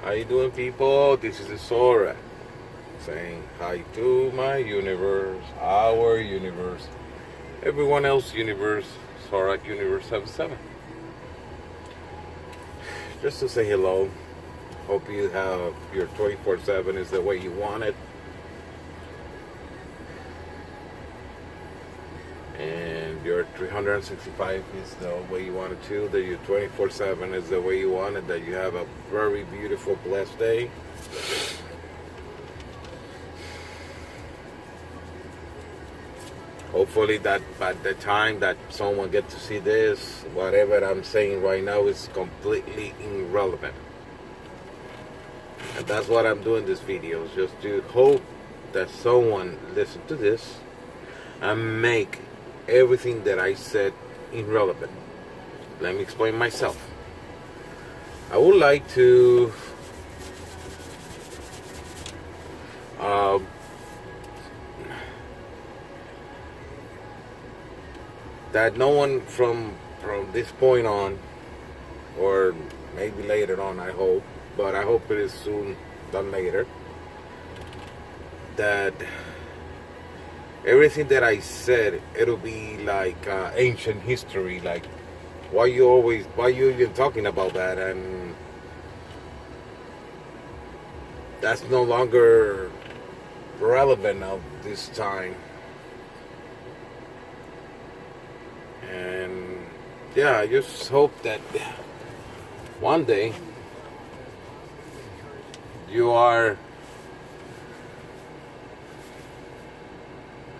How you doing, people? This is Sora saying hi to my universe, our universe, everyone else's universe, Sora Universe 77. Just to say hello. Hope you have your 24/7 is the way you want it, and your 365 is the way you want it too. That your 24/7 is the way you want it. That you have a very beautiful, blessed day. Hopefully that by the time that someone gets to see this, whatever I'm saying right now is completely irrelevant. And that's what I'm doing this video, just to hope that someone listen to this and make everything that I said irrelevant. Let me explain myself. I would like to that no one from this point on, or maybe later on, I hope, but I hope it is soon than later, that everything that I said, it'll be like ancient history. Like, why you even talking about that? And that's no longer relevant of this time. And yeah, I just hope that one day you are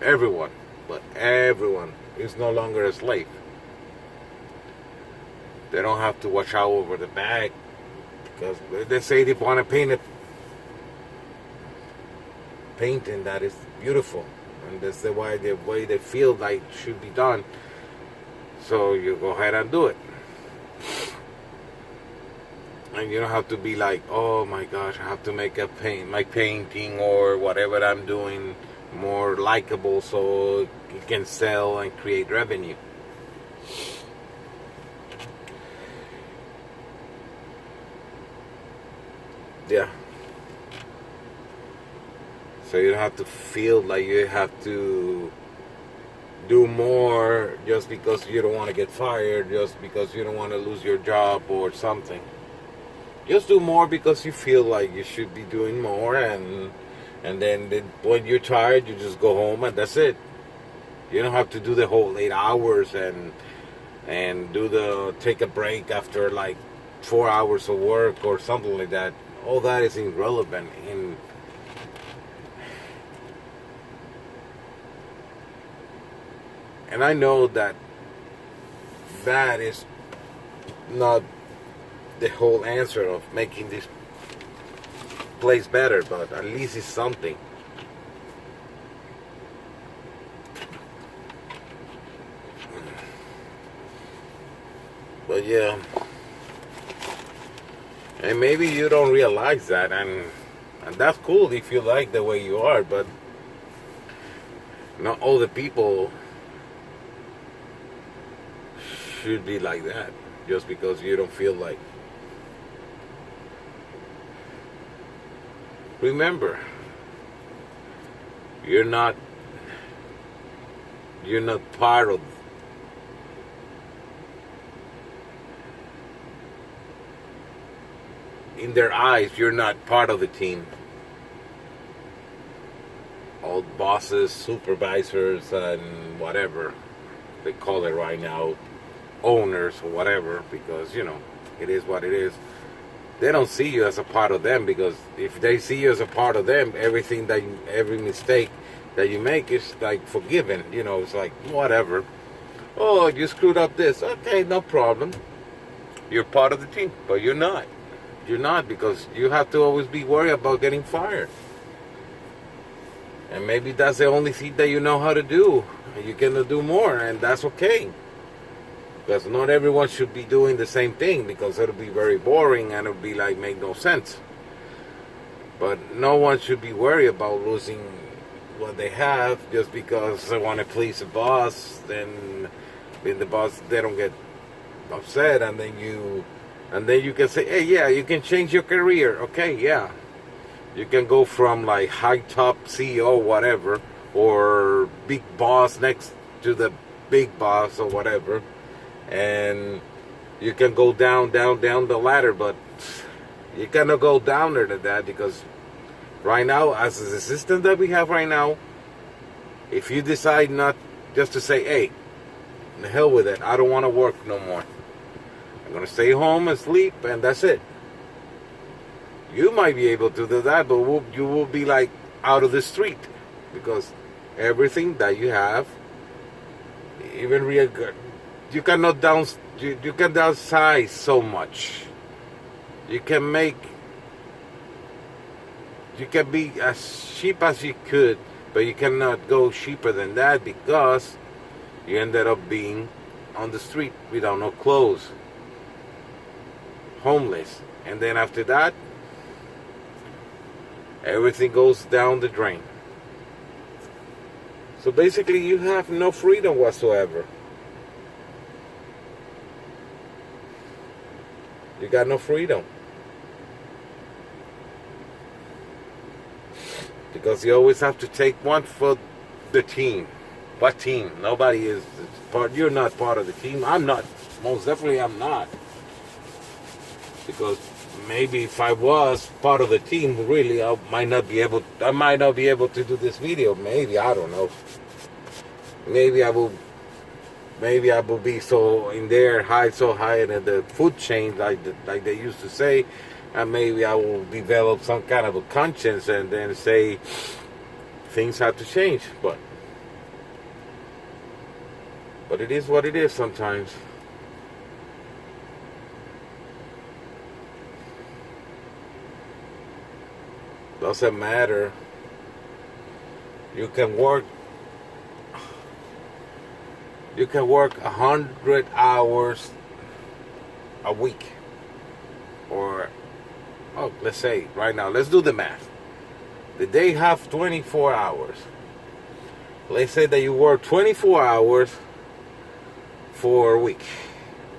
everyone, but everyone is no longer a slave. They don't have to watch out over the back, because they say they want to paint a painting that is beautiful, and that's the way they feel like it should be done. So you go ahead and do it. And you don't have to be like, oh my gosh, I have to make my painting or whatever I'm doing more likable so it can sell and create revenue. Yeah. So you don't have to feel like you have to do more just because you don't want to get fired, just because you don't want to lose your job or something. Just do more because you feel like you should be doing more, and then when you're tired, you just go home and that's it. You don't have to do the whole 8 hours and take a break after like 4 hours of work or something like that. All that is irrelevant. And I know that is not the whole answer of making this place better, but at least it's something. But yeah, and maybe you don't realize that, and that's cool if you like the way you are, but not all the people should be like that just because you don't feel like. Remember, you're not part of. In their eyes, you're not part of the team. All bosses, supervisors, and whatever they call it right now, owners or whatever, because it is what it is. They don't see you as a part of them, because if they see you as a part of them, every mistake that you make is like forgiven. It's like whatever. Oh, you screwed up this. Okay, no problem. You're part of the team, but you're not. You're not, because you have to always be worried about getting fired. And maybe that's the only thing that you know how to do. You can do more, and that's okay. Because not everyone should be doing the same thing, because it'll be very boring and it'll be like make no sense. But no one should be worried about losing what they have just because they want to please the boss. Then the boss, they don't get upset, and then you And then you can say, hey, yeah, you can change your career. Okay, yeah. You can go from like high top CEO, whatever, or big boss next to the big boss or whatever. And you can go down the ladder, but you cannot go downer than that, because right now, as the system that we have right now, if you decide not just to say, hey, the hell with it, I don't want to work no more, I'm going to stay home and sleep, and that's it. You might be able to do that, but you will be like out of the street, because everything that you have, even you cannot you can downsize so much. You can be as cheap as you could, but you cannot go cheaper than that, because you ended up being on the street without no clothes, homeless, and then after that, everything goes down the drain. So basically, you have no freedom whatsoever. You got no freedom. Because you always have to take one for the team. What team? Nobody is part. You're not part of the team. I'm not. Most definitely, I'm not. Because maybe if I was part of the team, really, I might not be able to do this video. Maybe, I don't know. Maybe I will be so in there, so high in the food chain, like they used to say, and maybe I will develop some kind of a conscience and then say things have to change. But it is what it is sometimes. Doesn't matter. You can work 100 hours a week, or let's say right now, let's do the math. The day have 24 hours. Let's say that you work 24 hours for a week,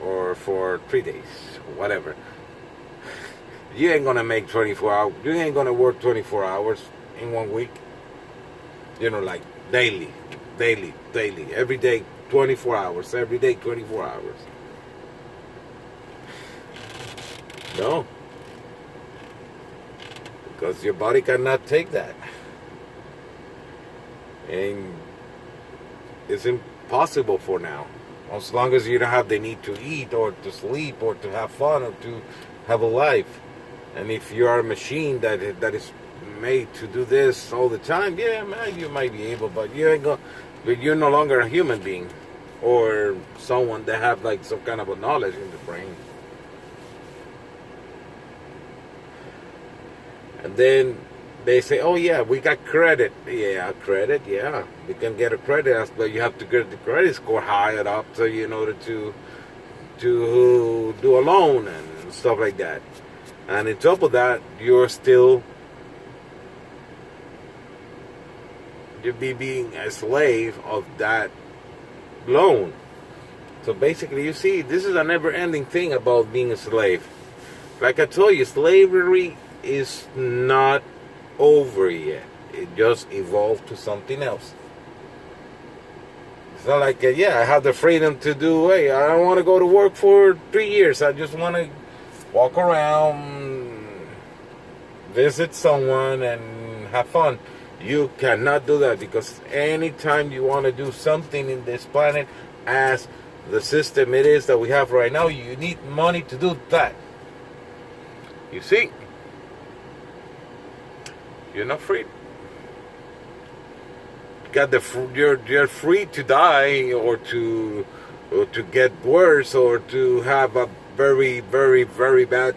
or for 3 days, whatever. You ain't gonna make 24 hours. You ain't gonna work 24 hours in 1 week. Like daily, every day, 24 hours, every day, 24 hours. No. Because your body cannot take that. And it's impossible for now. As long as you don't have the need to eat, or to sleep, or to have fun, or to have a life. And if you are a machine that is made to do this all the time, yeah, man, you might be able, but you're no longer a human being, or someone that have like some kind of a knowledge in the brain. And then they say, oh yeah, we got credit. Yeah, credit, yeah. We can get a credit, but you have to get the credit score higher up, so in order to do a loan and stuff like that. And on top of that, you're being a slave of that loan. So basically, you see, this is a never-ending thing about being a slave. Like I told you, slavery is not over yet. It just evolved to something else. It's not like, I have the freedom to do, hey, I don't want to go to work for 3 years. I just want to walk around, visit someone, and have fun. You cannot do that, because anytime you want to do something in this planet, as the system it is that we have right now, you need money to do that. You see? You're not free. You're free to die, or to get worse, or to have a very, very, very bad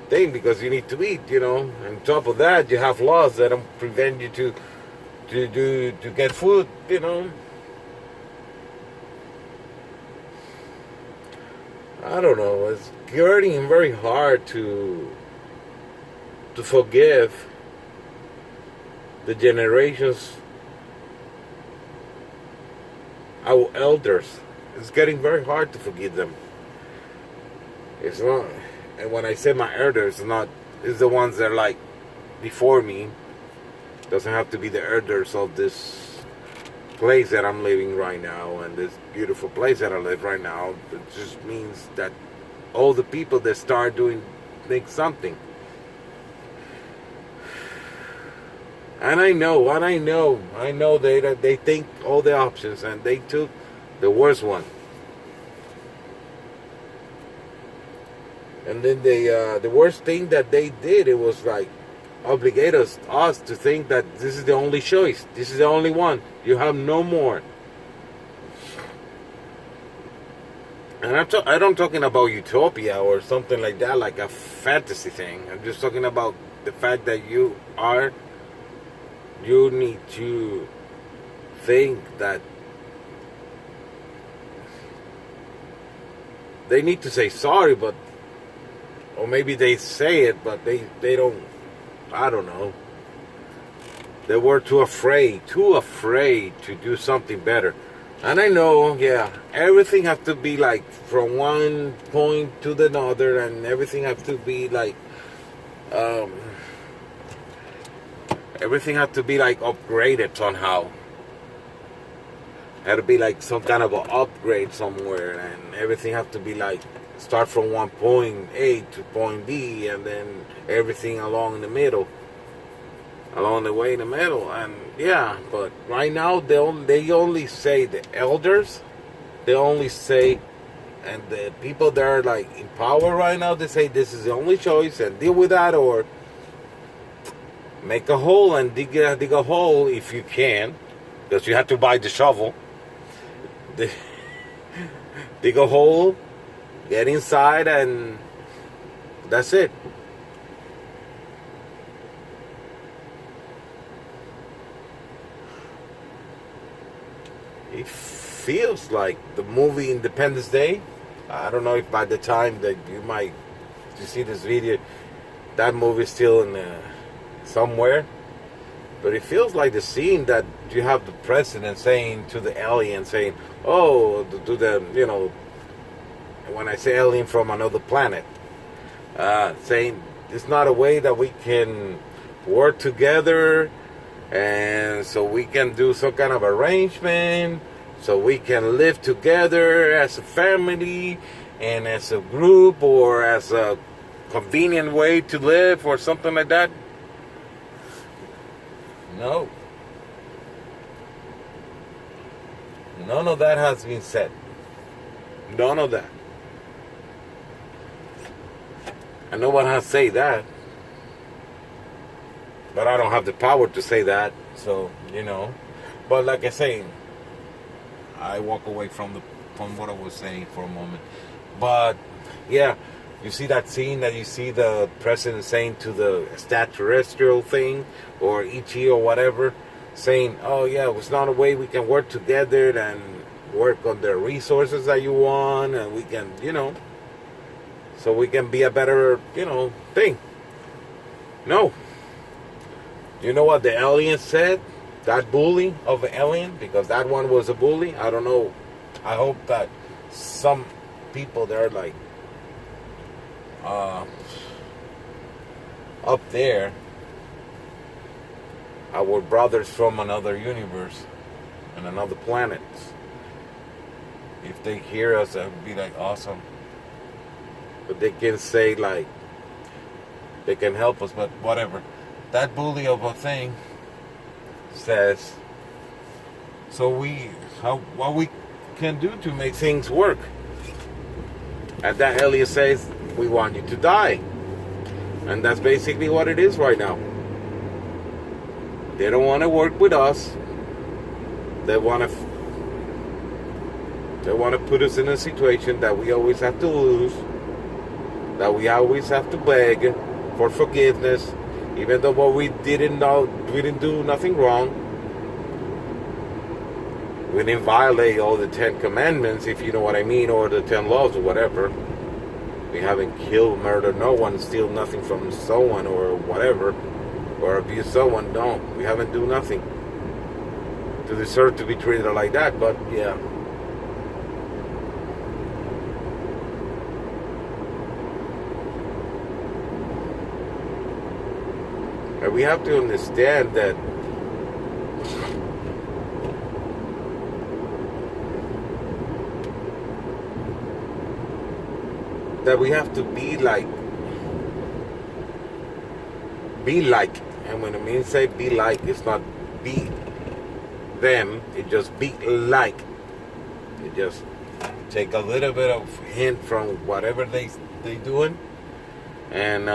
thing, because you need to eat, On top of that, you have laws that don't prevent you to get food, I don't know. It's getting very hard to forgive the generations, our elders. It's getting very hard to forgive them. It's not, and when I say my elders, it's the ones that are like before me. Doesn't have to be the elders of this place that I'm living right now and this beautiful place that I live right now. It just means that all the people that start doing something. And I know they think all the options and they took the worst one. And then the worst thing that they did, it was like obligate us to think that this is the only choice. This is the only one. You have no more. And I'm talking about utopia or something like that, like a fantasy thing. I'm just talking about the fact that you need to think that they need to say sorry, but or maybe they say it, but they don't. I don't know. They were too afraid to do something better. And I know, yeah, everything has to be like from one point to the other, and everything has to be like, everything has to be like upgraded somehow. Had to be like some kind of an upgrade somewhere, and everything has to be like start from one point A to point B, and then everything along the way in the middle. And yeah, but right now they only say the elders, they only say, and the people that are like in power right now, they say this is the only choice and deal with that, or make a hole and dig a hole if you can, because you have to buy the shovel. Dig a hole, get inside, and that's it. It feels like the movie Independence Day. I don't know if by the time that you see this video, that movie is still in somewhere. But it feels like the scene that you have the president saying to the alien, saying, "Oh, to the when I say alien from another planet, saying it's not a way that we can work together, and so we can do some kind of arrangement, so we can live together as a family and as a group, or as a convenient way to live, or something like that." No. None of that has been said. None of that. I know one has to say that, but I don't have the power to say that. So, But like I say, I walk away from what I was saying for a moment. But yeah, you see that scene that you see the president saying to the extraterrestrial thing, or ET or whatever, saying, "Oh yeah, it's not a way we can work together and work on the resources that you want, and we can, so we can be a better, thing." No. You know what the alien said? That bully of an alien, because that one was a bully. I don't know. I hope that some people there like up there, our brothers from another universe and another planet, if they hear us, that would be like awesome. But they can say like they can help us, but whatever. That bully of a thing says, so what we can do to make things work. And that alien says, "We want you to die." And that's basically what it is right now. They don't want to work with us. They want to put us in a situation that we always have to lose, that we always have to beg for forgiveness, even though we didn't do nothing wrong. We didn't violate all the 10 commandments, if you know what I mean, or the 10 laws or whatever. We haven't killed, murdered no one, steal nothing from someone or whatever, or abuse someone. No, we haven't do nothing to deserve to be treated like that. But yeah, And we have to understand that we have to be like, and when I mean say be like, it's not be them, it just be like. It just take a little bit of hint from whatever they doing, and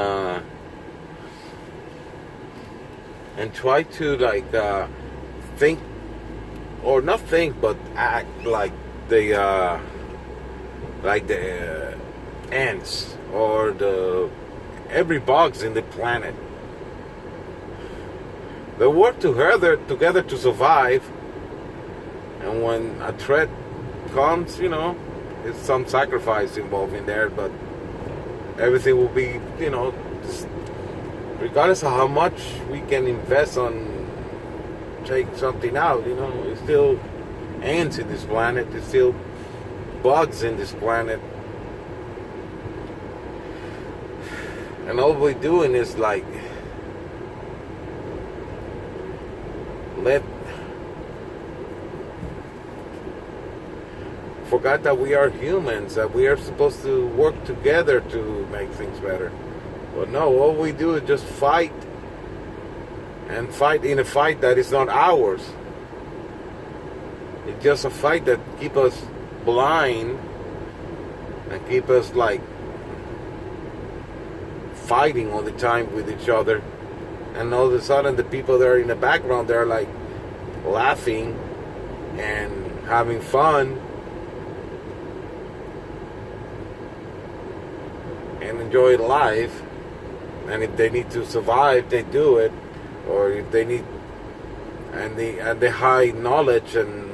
try to like think, or not think, but act like the ants or the every bugs in the planet. They work together to survive, and when a threat comes, it's some sacrifice involved in there, but everything will be, regardless of how much we can invest on take something out, it's still ants in this planet, there's still bugs in this planet, and all we're doing is like forgot that we are humans, that we are supposed to work together to make things better. But no, all we do is just fight, and fight in a fight that is not ours. It's just a fight that keep us blind and keep us like fighting all the time with each other. And all of a sudden the people that are in the background, they're like laughing and having fun and enjoy life. And if they need to survive, they do it. Or if they need, and the high knowledge and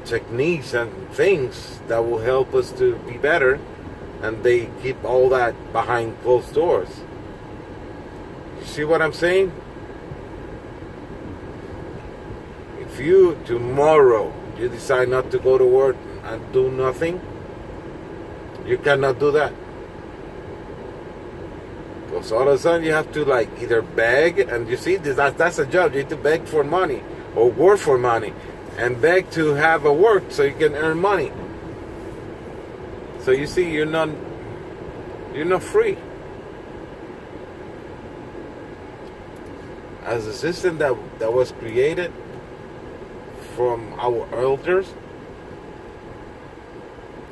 techniques and things that will help us to be better, and they keep all that behind closed doors. See what I'm saying? If you tomorrow you decide not to go to work and do nothing, you cannot do that. Because all of a sudden you have to like either beg, and you see that's a job. You need to beg for money or work for money, and beg to have a work so you can earn money. So you see, you're not free. As a system that was created from our elders,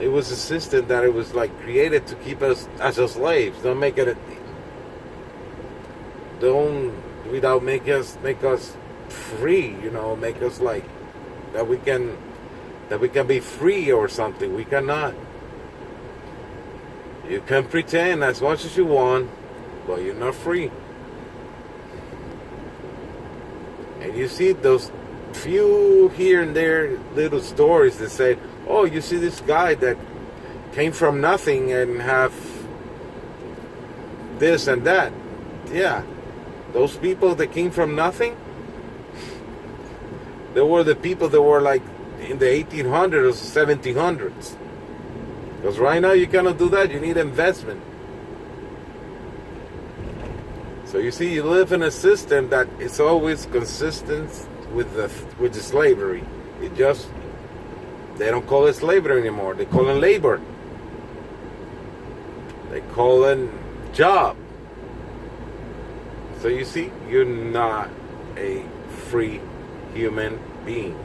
it was a system that it was like created to keep us as a slaves. Don't make it without make us free, make us like that we can be free or something. We cannot. You can pretend as much as you want, but you're not free. And you see those few here and there little stories that say, oh, you see this guy that came from nothing and have this and that. Yeah. Those people that came from nothing, they were the people that were like in the 1800s or 1700s. Because right now you cannot do that. You need investment. So you see, you live in a system that is always consistent with the slavery. They don't call it slavery anymore. They call it labor. They call it job. So you see, you're not a free human being.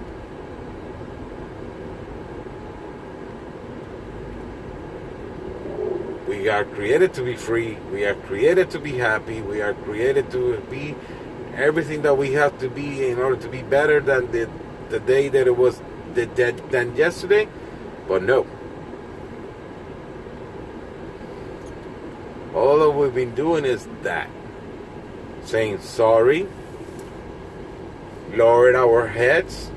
We are created to be free. We are created to be happy. We are created to be everything that we have to be in order to be better than the day that it was than yesterday. But no. All that we've been doing is that. Saying sorry, lower our heads,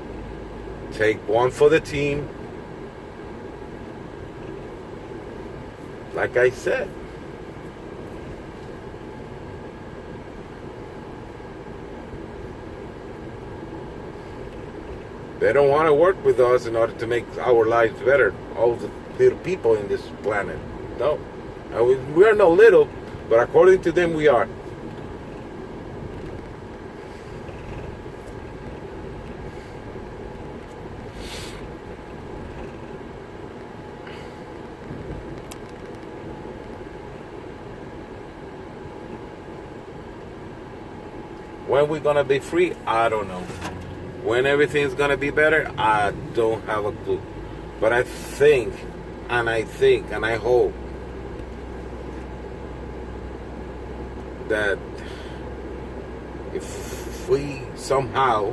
take one for the team. Like I said, they don't want to work with us in order to make our lives better. All the little people in this planet. No. We are no little, but according to them we are. When we're gonna be free, I don't know. When everything's gonna be better, I don't have a clue. But I think, and I hope that if we somehow,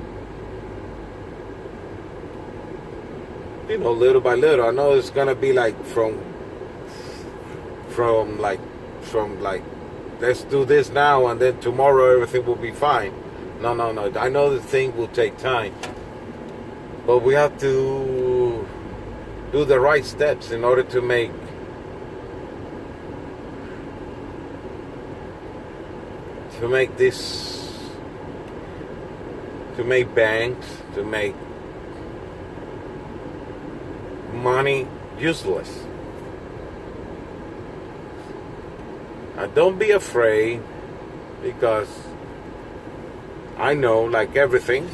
little by little, I know it's gonna be like from like let's do this now and then tomorrow everything will be fine. No. I know the thing will take time, but we have to do the right steps in order to make this, to make banks, to make money useless. And don't be afraid, because I know, like everything,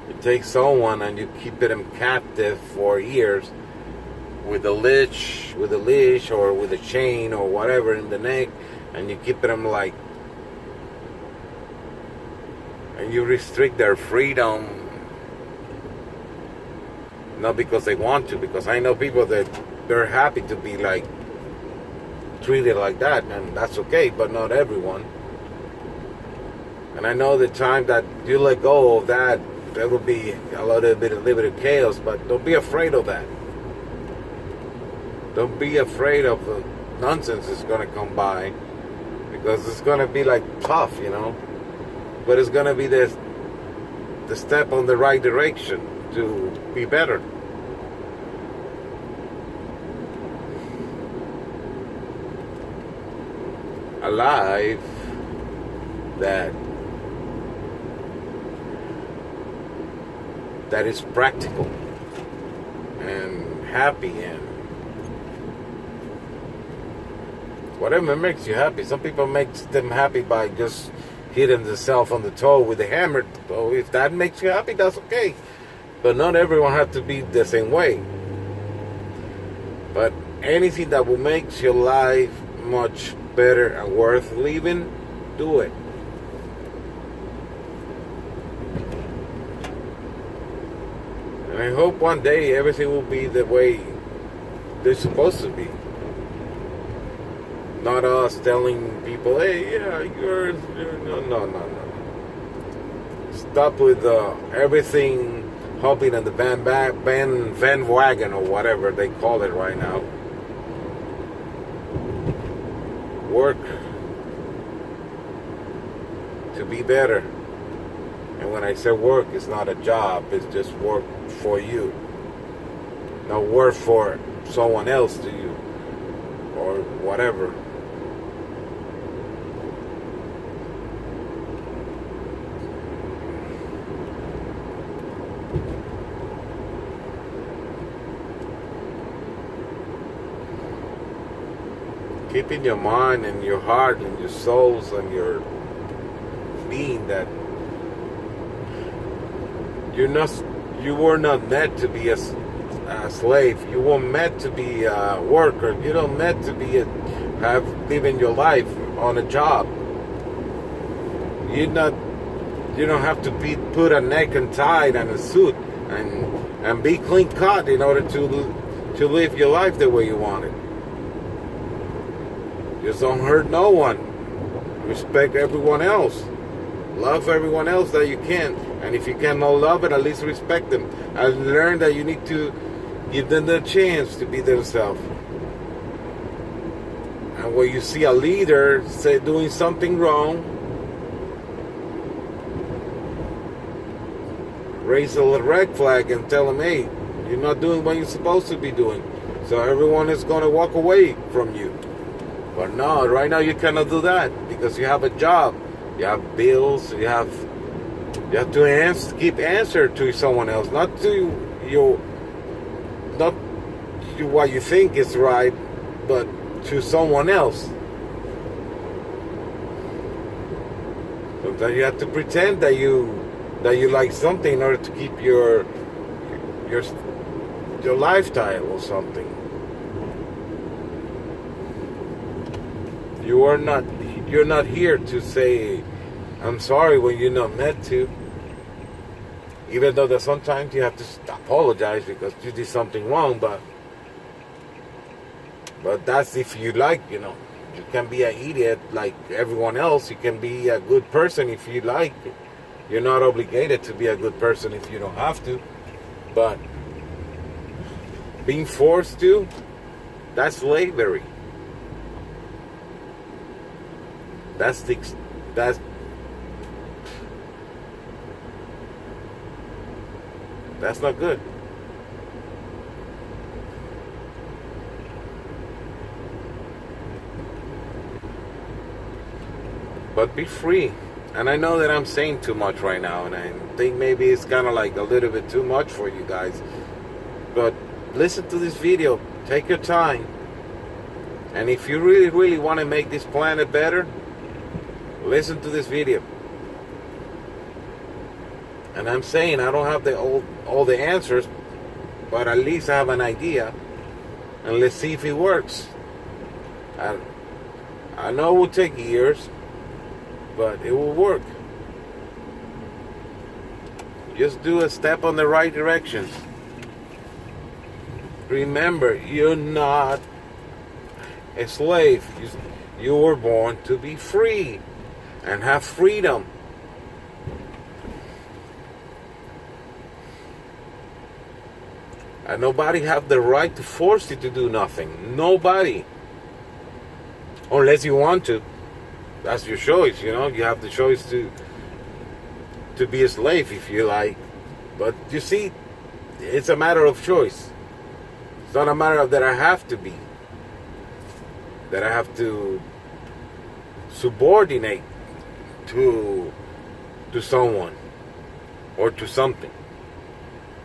you take someone and you keep them captive for years with a leash or with a chain or whatever in the neck, and you keep them like, and you restrict their freedom, not because they want to, because I know people that they're happy to be like treated like that, and that's okay, but not everyone. And I know the time that you let go of that, there will be a little bit of chaos, but don't be afraid of that. Don't be afraid of the nonsense that's going to come by, because it's going to be like tough, but it's going to be the step on the right direction to be better. A life that is practical and happy, and whatever makes you happy. Some people makes them happy by just hitting themselves on the toe with a hammer. So if that makes you happy, that's okay. But not everyone has to be the same way. But anything that will make your life much better and worth living, do it. And I hope one day everything will be the way they're supposed to be. Not us telling people, hey, yeah, you're no. Stop with everything hopping in the van wagon or whatever they call it right now. Work to be better. And when I say work, it's not a job, it's just work for you. Not work for someone else to you or whatever. Keeping your mind and your heart and your souls and your being that you were not meant to be a slave. You were meant to be a worker. You don't meant to be living your life on a job. You don't have to be put a neck and tied and a suit and be clean cut in order to live your life the way you want it. Just don't hurt no one. Respect everyone else. Love everyone else that you can. And if you cannot love it, at least respect them. And learn that you need to give them the chance to be themselves. And when you see a leader doing something wrong, raise a red flag and tell them, hey, you're not doing what you're supposed to be doing. So everyone is going to walk away from you. But no, right now you cannot do that because you have a job, you have bills, you have to keep answer to someone else, not to what you think is right, but to someone else. Sometimes you have to pretend that you like something in order to keep your lifestyle or something. You are not you're not here to say I'm sorry when you're not meant to. Even though that sometimes you have to apologize because you did something wrong, but that's if you like, you know. You can be an idiot like everyone else. You can be a good person if you like. You're not obligated to be a good person if you don't have to. But being forced to, that's slavery. That's not good. But be free. And I know that I'm saying too much right now, and I think maybe it's kind of like a little bit too much for you guys. But listen to this video. Take your time. And if you really, really want to make this planet better, listen to this video. And I'm saying I don't have all the answers, but at least I have an idea. And let's see if it works. I know it will take years, but it will work. Just do a step on the right direction. Remember, you're not a slave. You were born to be free and have freedom. And nobody have the right to force you to do nothing. Nobody. Unless you want to. That's your choice, you know. You have the choice to be a slave if you like. But you see, it's a matter of choice. It's not a matter of that I have to be. That I have to subordinate to someone or to something.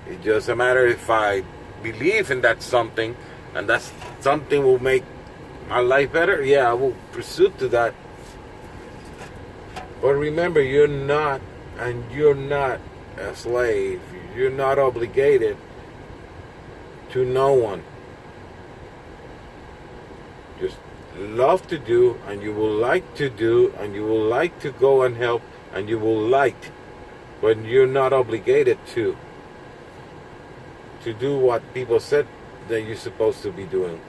It's just a matter if I believe in that something and that something will make my life better. Yeah, I will pursue to that. But remember, you're not a slave. You're not obligated to no one. Just love to do, and you will like to do, and you will like to go and help, and you will like, but you're not obligated to do what people said that you're supposed to be doing.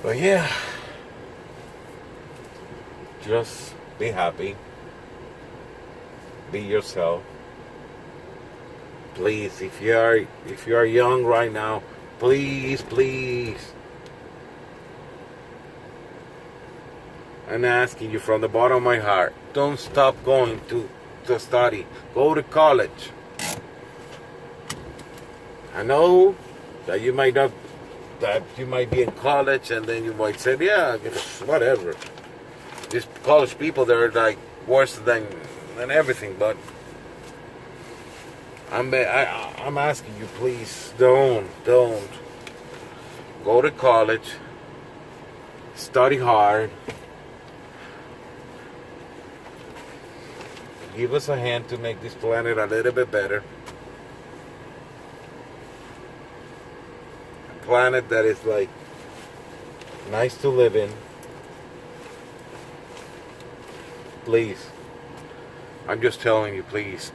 But yeah, just be happy. Be yourself. Please, if you are young right now, please, I'm asking you from the bottom of my heart, don't stop going to study. Go to college. I know that you might be in college and then you might say, yeah, whatever. These college people, they're like worse than everything. But I'm asking you, please, don't go to college. Study hard. Give us a hand to make this planet a little bit better. Planet that is like nice to live in. Please, I'm just telling you, please,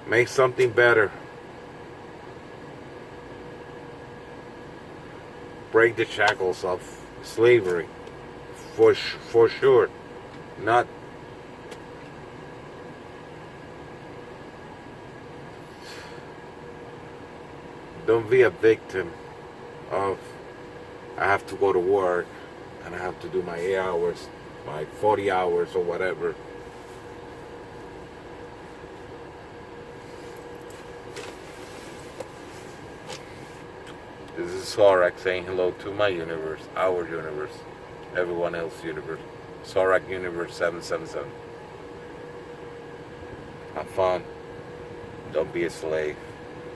make something better. Break the shackles of slavery, for sure. Not Don't be a victim of I have to go to work and I have to do my 8 hours, my 40 hours or whatever. This is Sorak saying hello to my universe, our universe, everyone else's universe. Zorak Universe 777. Have fun. Don't be a slave.